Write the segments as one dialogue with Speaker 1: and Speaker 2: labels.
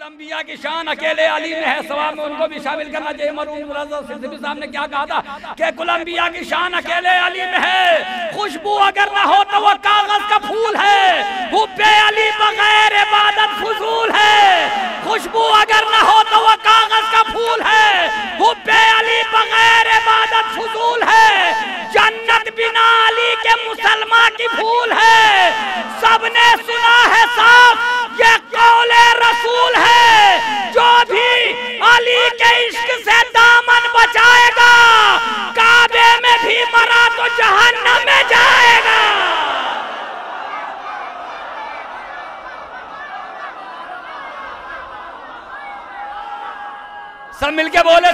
Speaker 1: انبیاء کی شان اکیلے علی میں ہے، ثواب میں ان کو بھی شامل کرنا چاہیے۔ مرحوم رضا صدیقی صاحب نے کیا کہا تھا کہ کل انبیاء کی شان اکیلے علی میں ہے، خوشبو اگر نہ ہو تو وہ کاغذ کا پھول ہے، حب علی بغیر عبادت فضول ہے، خوشبو اگر نہ ہو تو وہ کاغذ کا پھول ہے، حب علی بغیر عبادت فضول ہے، جنت بنا علی کے مسلمان کی بھول ہے، سب نے سنا ہے صاف یہ قول رسول ہے، جو بھی علی کے عشق سے دامن بچائے گا کعبے میں بھی مرا تو جہنم میں جائے گا۔ سب مل کے بولے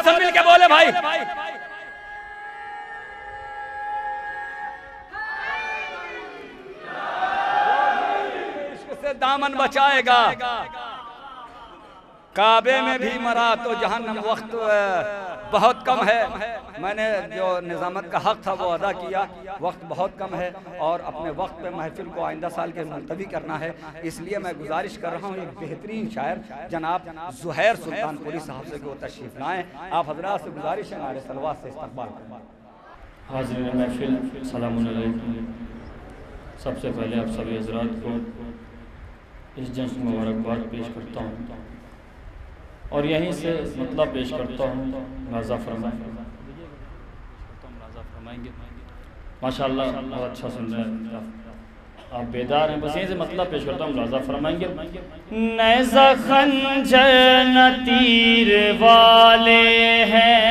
Speaker 1: بھائی۔ عشق سے دامن بچائے گا کعبے میں بھی مرا تو جہنم۔ وقت بہت کم ہے، میں نے جو نظامت کا حق تھا وہ ادا کیا، وقت بہت کم ہے اور اپنے وقت پہ محفل کو آئندہ سال کے ملتوی کرنا ہے، اس لیے میں گزارش کر رہا ہوں ایک بہترین شاعر جناب زہیر سلطان پوری صاحب سے کہ وہ تشریف لائیں۔ آپ حضرات سے گزارش ہے نعرہ صلوات سے استقبال کریں۔
Speaker 2: حاضرین محفل سلام علیکم۔ سب سے پہلے آپ سبھی حضرات کو اس جشن مبارکباد پیش کرتا ہوں اور یہیں سے مطلب پیش کرتا ہوں، ملاحظہ فرمائیں۔ ماشاءاللہ بہت اچھا سن رہے ہیں، آپ بیدار ہیں، بس یہیں سے مطلب پیش کرتا ہوں، ملاحظہ فرمائیں گے۔ نیزہ خنجر نہ تیر والے ہیں،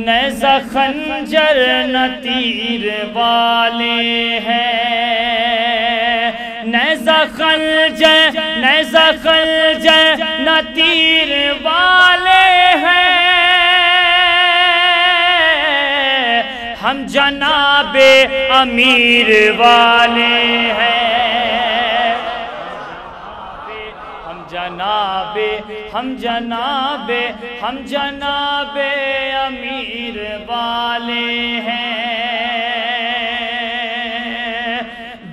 Speaker 2: نیزہ خنجر نہ تیر والے ہیں، نیزہ خنجر نہ تیر والے ہیں، ہم جناب امیر والے ہیں، ہم جناب امیر والے ہیں،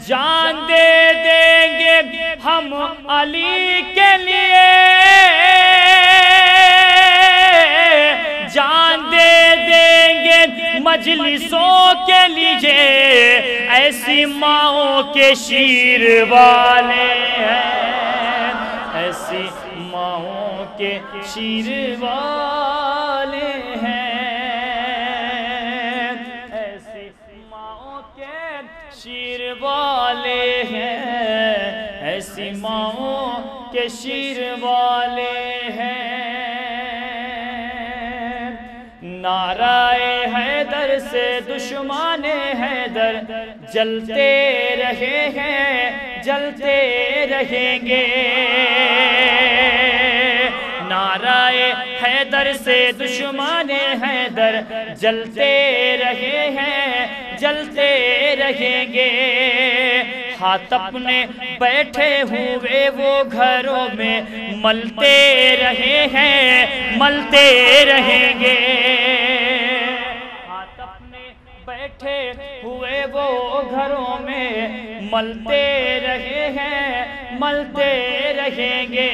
Speaker 2: جان دے دیں گے ہم علی کے لیے، جان دے دیں گے مجلسوں کے لیے، ایسی ماؤں کے شیر والے ہیں، ایسی ماؤں کے شیر والے ہیں، ایسی ماؤں کے شیر والے ہیں، ایسی ماؤں کے شیر والے ہیں۔ نعرہ حیدر سے دشمن حیدر جلتے رہے ہیں، جلتے رہیں گے، نعرہ حیدر سے دشمن حیدر جلتے رہے ہیں، جلتے رہیں گے، ہاتھ اپنے بیٹھے ہوئے وہ گھروں میں ملتے رہے ہیں، ملتے رہیں گے، ہاتھ اپنے بیٹھے ہوئے وہ گھروں میں ملتے رہے ہیں، ملتے رہیں گے۔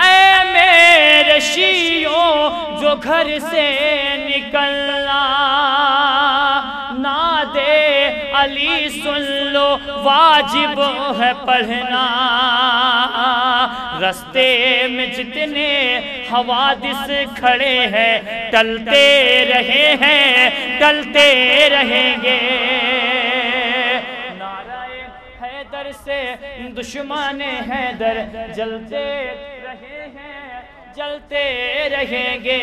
Speaker 2: اے میرے شیعوں جو گھر سے نکلنا نہ دے علی سن لو واجب ہے پڑھنا، رستے میں جتنے حوادث کھڑے ہیں ٹلتے رہے ہیں، ٹلتے رہیں گے، نعرہ حیدر سے دشمن حیدر جلتے رہے ہیں، جلتے رہیں گے،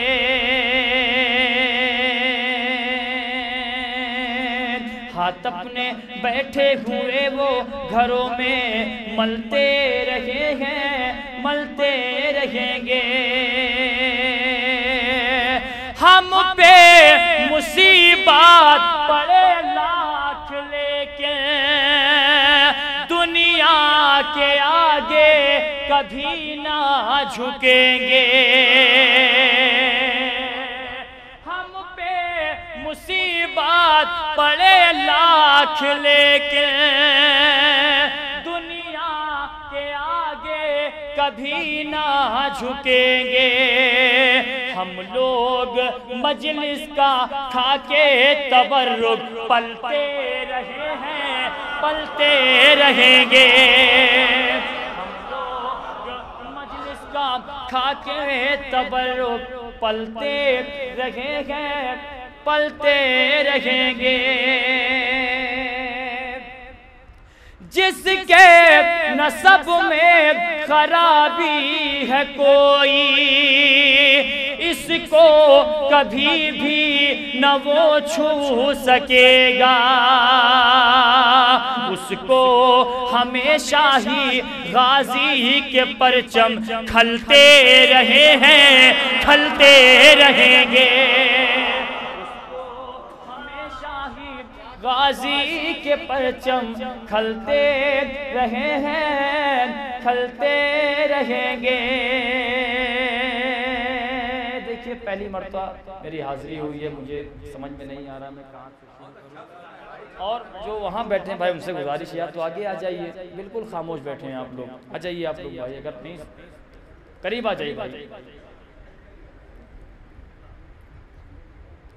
Speaker 2: ہاتھ اپنے بیٹھے ہوئے وہ گھروں میں ملتے رہے ہیں، ملتے رہیں گے، ہم پہ مصیبت پڑے لاکھ لیکن دنیا کے آگے کبھی نہ جھکیں گے، ہم پہ مصیبت پڑے لاکھ لیکن کبھی نہ جھکیں گے، ہم لوگ مجلس کا کھا کے تبرک پلتے رہے ہیں، پلتے رہیں گے، ہم لوگ مجلس کا کھا کے تبرک پلتے رہیں گے، پلتے رہیں گے۔ جس کے نسب میں خرابی ہے کوئی، اس کو کبھی بھی نہ وہ چھو سکے گا، اس کو ہمیشہ ہی غازی کے پرچم کھلتے رہے ہیں، کھلتے رہیں گے، غازی کے پرچم کھلتے رہے ہیں، کھلتے رہیں گے۔ دیکھیے پہلی مرتبہ میری حاضری ہوئی ہے، مجھے سمجھ میں نہیں آ رہا میں کہاں سے، اور جو وہاں بیٹھے ہیں بھائی ان سے گزارش ہے تو آگے آ جائیے، بالکل خاموش بیٹھے ہیں آپ لوگ، آ جائیے آپ لوگ بھائی، اگر نہیں قریب آ جائیے بھائی،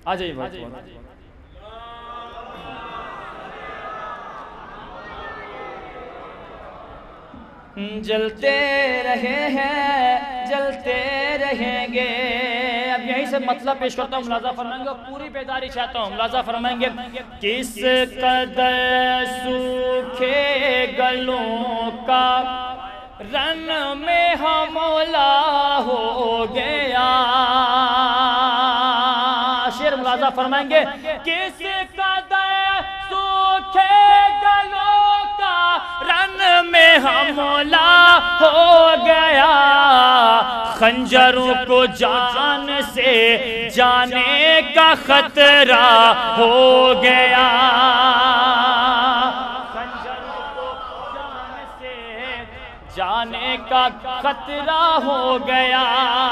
Speaker 2: آ جائیے بھائی۔ جلتے رہے ہیں، جلتے رہیں گے۔ اب یہیں سے مطلب پیش کرتا ہوں، ملاحظہ فرمائیں گے، پوری بیداری چاہتا ہوں، ملاحظہ فرمائیں گے۔ کس قدر سوکھے گلوں کا رن میں حملہ ہو گیا، شعر ملاحظہ فرمائیں گے، کس قدر سوکھے گلوں کا رن میں حملہ ہو گیا، خنجروں کو جان سے جانے کا خطرہ ہو گیا، خنجروں کو جان سے جانے کا خطرہ ہو گیا۔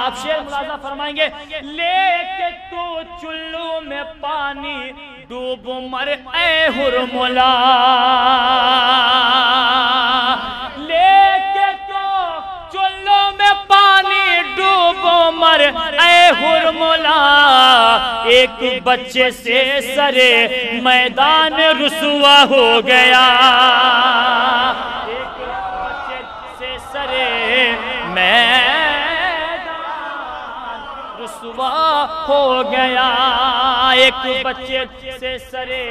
Speaker 2: اب شعر ملاحظہ فرمائیں گے، لے کے تو چلو میں پانی ڈوب مر اے ہرملا، لے کے تو چلو میں پانی ڈوب مر اے ہرملا، ایک بچے سے سرے میدان رسوا ہو گیا، ایک بچے سے سرے میدان رسوا ہو گیا، ایک بچے سے سرے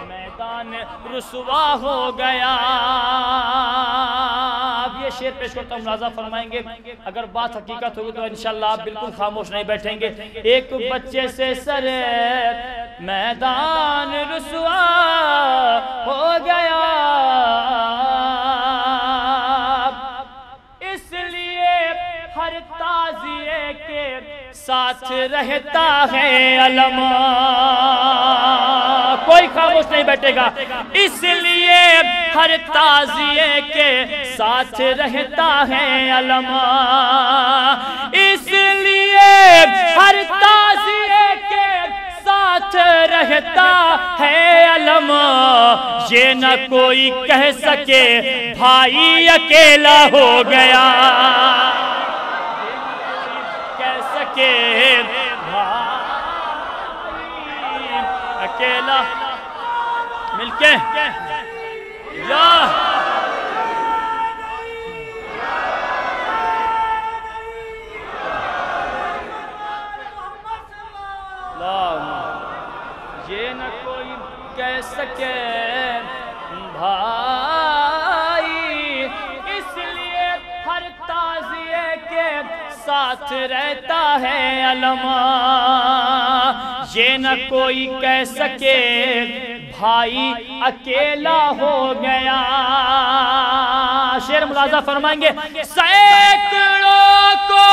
Speaker 2: میدان رسوا ہو گیا۔ اب یہ شعر پیش کرتا ہوں، ملاحظہ فرمائیں گے، اگر بات حقیقت ہوگی تو انشاءاللہ آپ بالکل خاموش نہیں بیٹھیں گے۔ ایک بچے سے سرے میدان رسوا ہو گیا، اس لیے ہر تعزیے کے ساتھ رہتا ہے علم، کوئی خاموش نہیں بیٹھے گا، اس لیے ہر تعزیے کے ساتھ رہتا ہے علم، اس لیے ہر تعزیے کے ساتھ رہتا ہے علم، یہ نہ کوئی کہہ سکے بھائی اکیلا ہو گیا، کہہ سکے بھائی اکیلا، مل کے یا یہ نہ کوئی کہہ سکے بھائی، اس لیے ہر تعزیے کے ساتھ رہتا ہے علم، یہ نہ کوئی کہہ سکے بھائی اکیلا ہو گیا۔ شعر ملاحظہ فرمائیں گے، سینکڑوں کو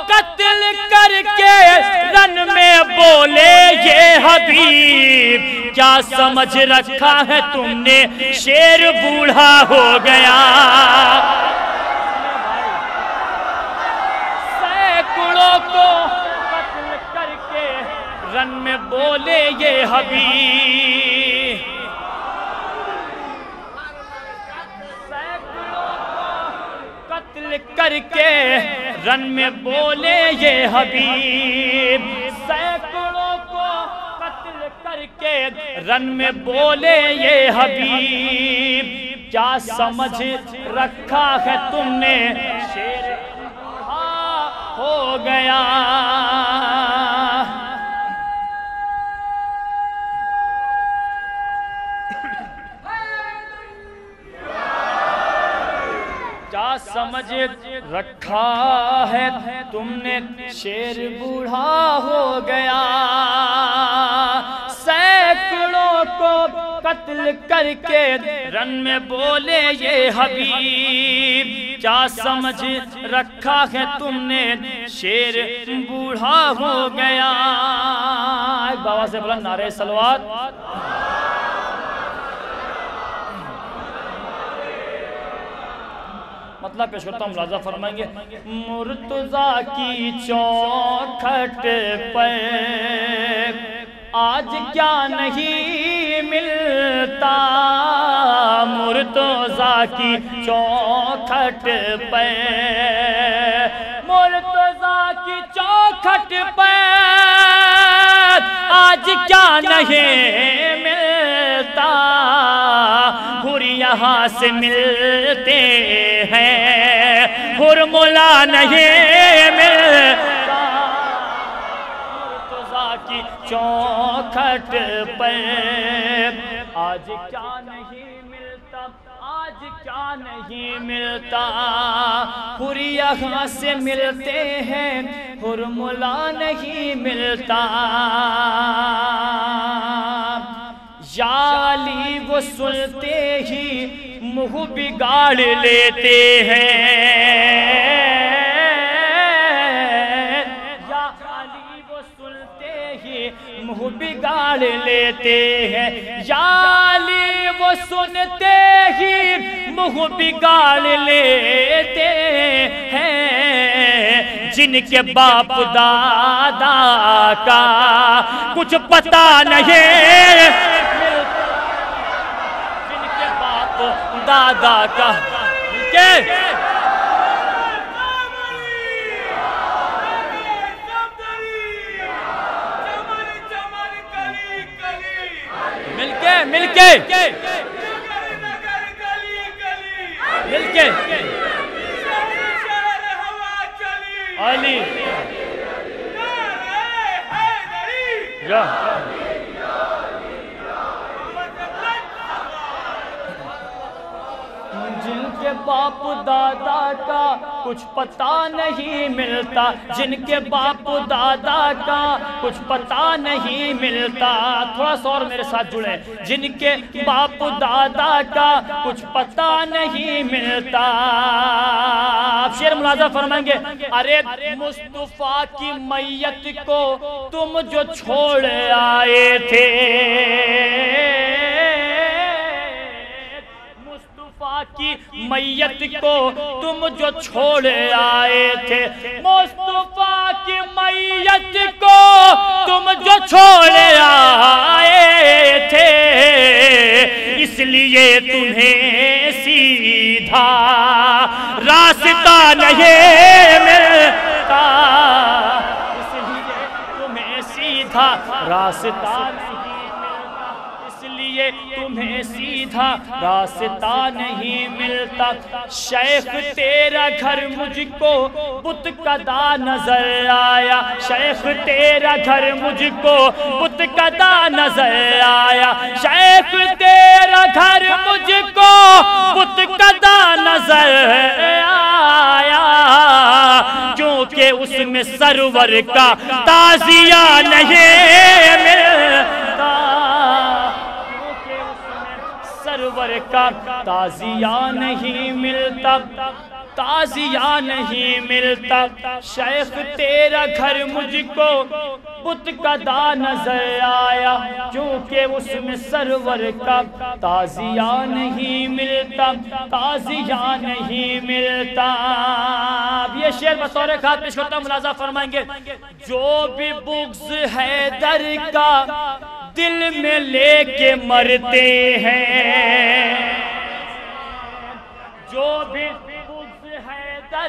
Speaker 2: قتل کر کے رن میں بولے یہ حبیب، کیا سمجھ رکھا ہے تم نے شیر بوڑھا ہو گیا، سینکڑوں کو قتل کر کے رن میں بولے یہ حبیب، سینکڑوں کو قتل قتل کر کے رن میں بولے یہ حبیب، سینکڑوں کو قتل کر کے رن میں بولے یہ حبیب، کیا سمجھ رکھا ہے تم نے شیر بوڑھا ہو گیا۔ کیا سمجھ رکھا ہے تم نے شیر بوڑھا ہو گیا، سینکڑوں کو قتل کر کے رن میں بولے یہ حبیب، کیا سمجھ رکھا ہے تم نے شیر بوڑھا ہو گیا۔ ایک بابا سے بلند نعرہ صلوات۔ مطلب پیش کرتا ہوں، ملاحظہ فرمائیں گے، مرتضیٰ کی چوکھٹ پر آج کیا نہیں ملتا، مرتضیٰ کی چوکھٹ پر، مرتضیٰ کی چوکھٹ پر آج کیا نہیں ملتا، حر یہاں سے ملتے ہیں، حر ملا نہیں ملتا، مرتضیٰ کی چوکھٹ پر آج کیا نہیں ملتا، آج کیا نہیں ملتا، حر یہاں سے ملتے ہیں، حر ملا نہیں ملتا، یا علی وہ سنتے ہی منہ بگاڑ لیتے ہیں، یا علی وہ سنتے ہی منہ بگاڑ لیتے ہیں، یا علی وہ سنتے ہی منہ بگاڑ لیتے ہیں، جن کے باپ دادا کا کچھ پتہ نہیں، دادا کا مل کے مل کے علی جن کے باپ دادا کا کچھ پتہ نہیں ملتا، جن کے باپ دادا کا کچھ پتہ نہیں ملتا، تھوڑا سا اور میرے ساتھ جڑے، جن کے باپ دادا کا کچھ پتہ نہیں ملتا۔ آپ شعر ملاحظہ فرمائیں گے، ارے مصطفیٰ کی میت کو تم جو چھوڑ آئے تھے، کی میت کو تم جو چھوڑ آئے تھے، مصطفیٰ کی میت کو تم جو چھوڑ آئے تھے، اس لیے تمہیں سیدھا راستہ نہیں ملتا، اس لیے تمہیں سیدھا راستہ نہیں، تمہیں سیدھا راستہ نہیں ملتا، شیخ تیرا گھر مجھ کو بت کدا نظر آیا، شیخ تیرا گھر مجھ کو بت کدا نظر آیا، شیخ تیرا گھر مجھ کو بت کدا نظر آیا، کیونکہ اس میں سرور کا تعزیہ نہیں ملتا، سرور کا تعزیہ نہیں ملتا، تعزیہ نہیں ملتا، شیخ تیرا گھر مجھ کو بت کدا نظر آیا، کیونکہ اس میں سرور کا تعزیہ نہیں ملتا، تعزیہ نہیں ملتا۔ اب یہ شعر بطور خاص پیش کرتا ہوں، ملاحظہ فرمائیں گے، جو بھی بغض حیدر کا دل میں لے کے مرتے ہیں، جو بھی بغض حیدر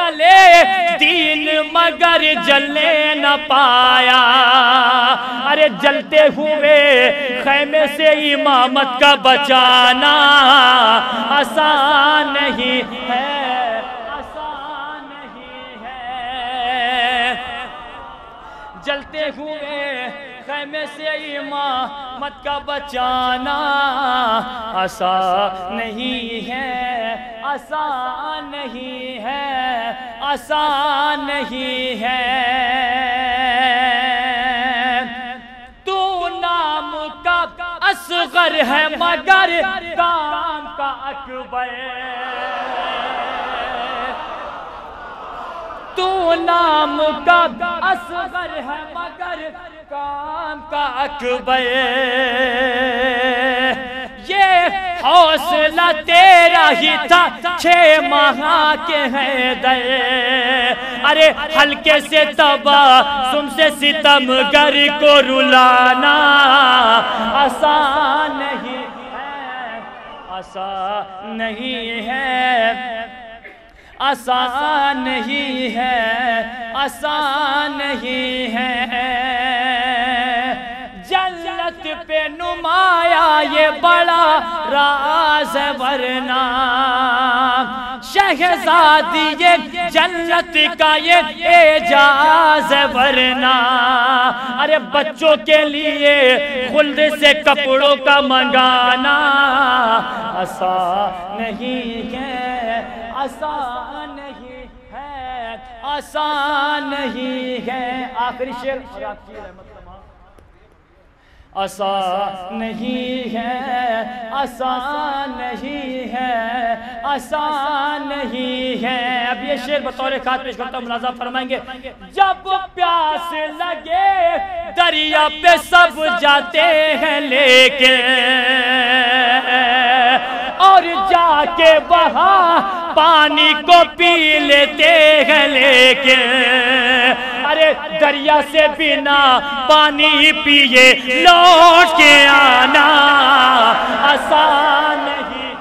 Speaker 2: جلے دین مگر جلنے نہ پایا. ارے جلتے ہوئے خیمے سے امامت کا بچانا آسان نہیں ہے، آسان نہیں ہے. جلتے ہوئے خیمے سے امامت کا بچانا آسان نہیں ہے، آسان نہیں ہے، آسان نہیں ہے. تو نام کا اصغر ہے مگر کام کا اکبر. تو نام کا اصغر ہے مگر کام کا اکبر. یہ حوصلہ تیرا ہی تھا 6 ماہ کے حیدر. ارے ہلکے سے تبسم سے ستمگر کو رلانا آسان نہیں ہے، آسان نہیں ہے، آسان نہیں ہے، آسان نہیں ہے. جنت پہ نمایاں یہ بڑا راز ہے ورنہ شہزادی یہ جنت کا یہ اعجاز ہے ورنہ. ارے بچوں کے لیے خلد سے کپڑوں کا منگانا آسان نہیں ہے، آسان نہیں ہے، آسان نہیں ہے. آخری شعر اور آپ کی رحمت آسان نہیں ہے، آسان نہیں ہے، آسان نہیں ہے. اب یہ شعر بطور خاص پیش کرتا ہوں، ملاحظہ فرمائیں گے. جب پیاس لگے دریا پہ سب جاتے ہیں لیکن اور جا کے وہاں پانی کو پی لیتے ہیں لیکن ارے دریا سے بنا پانی پیے لوٹ کے آنا آسان نہیں،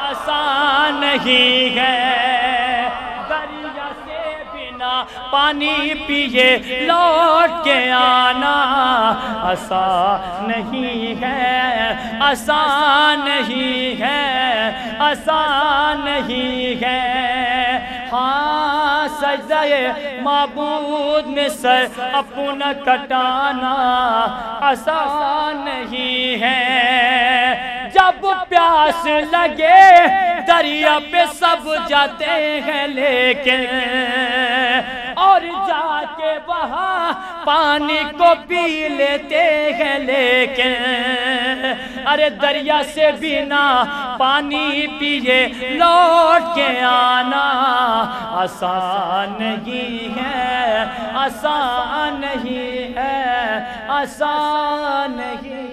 Speaker 2: آسان نہیں ہے. دریا سے بنا پانی پیے لوٹ کے آنا آسان نہیں ہے، آسان نہیں ہے، آسان نہیں ہے. ہاں سجدہ معبود میں سر اپنا کٹانا آسان نہیں ہے. جب پیاس لگے دریا پہ سب جاتے ہیں لیکن اور جا کے وہاں پانی کو پی لیتے ہیں لیکن ارے دریا سے بنا پانی پیے لوٹ کے آنا آسان نہیں ہے، آسان نہیں ہے، آسان نہیں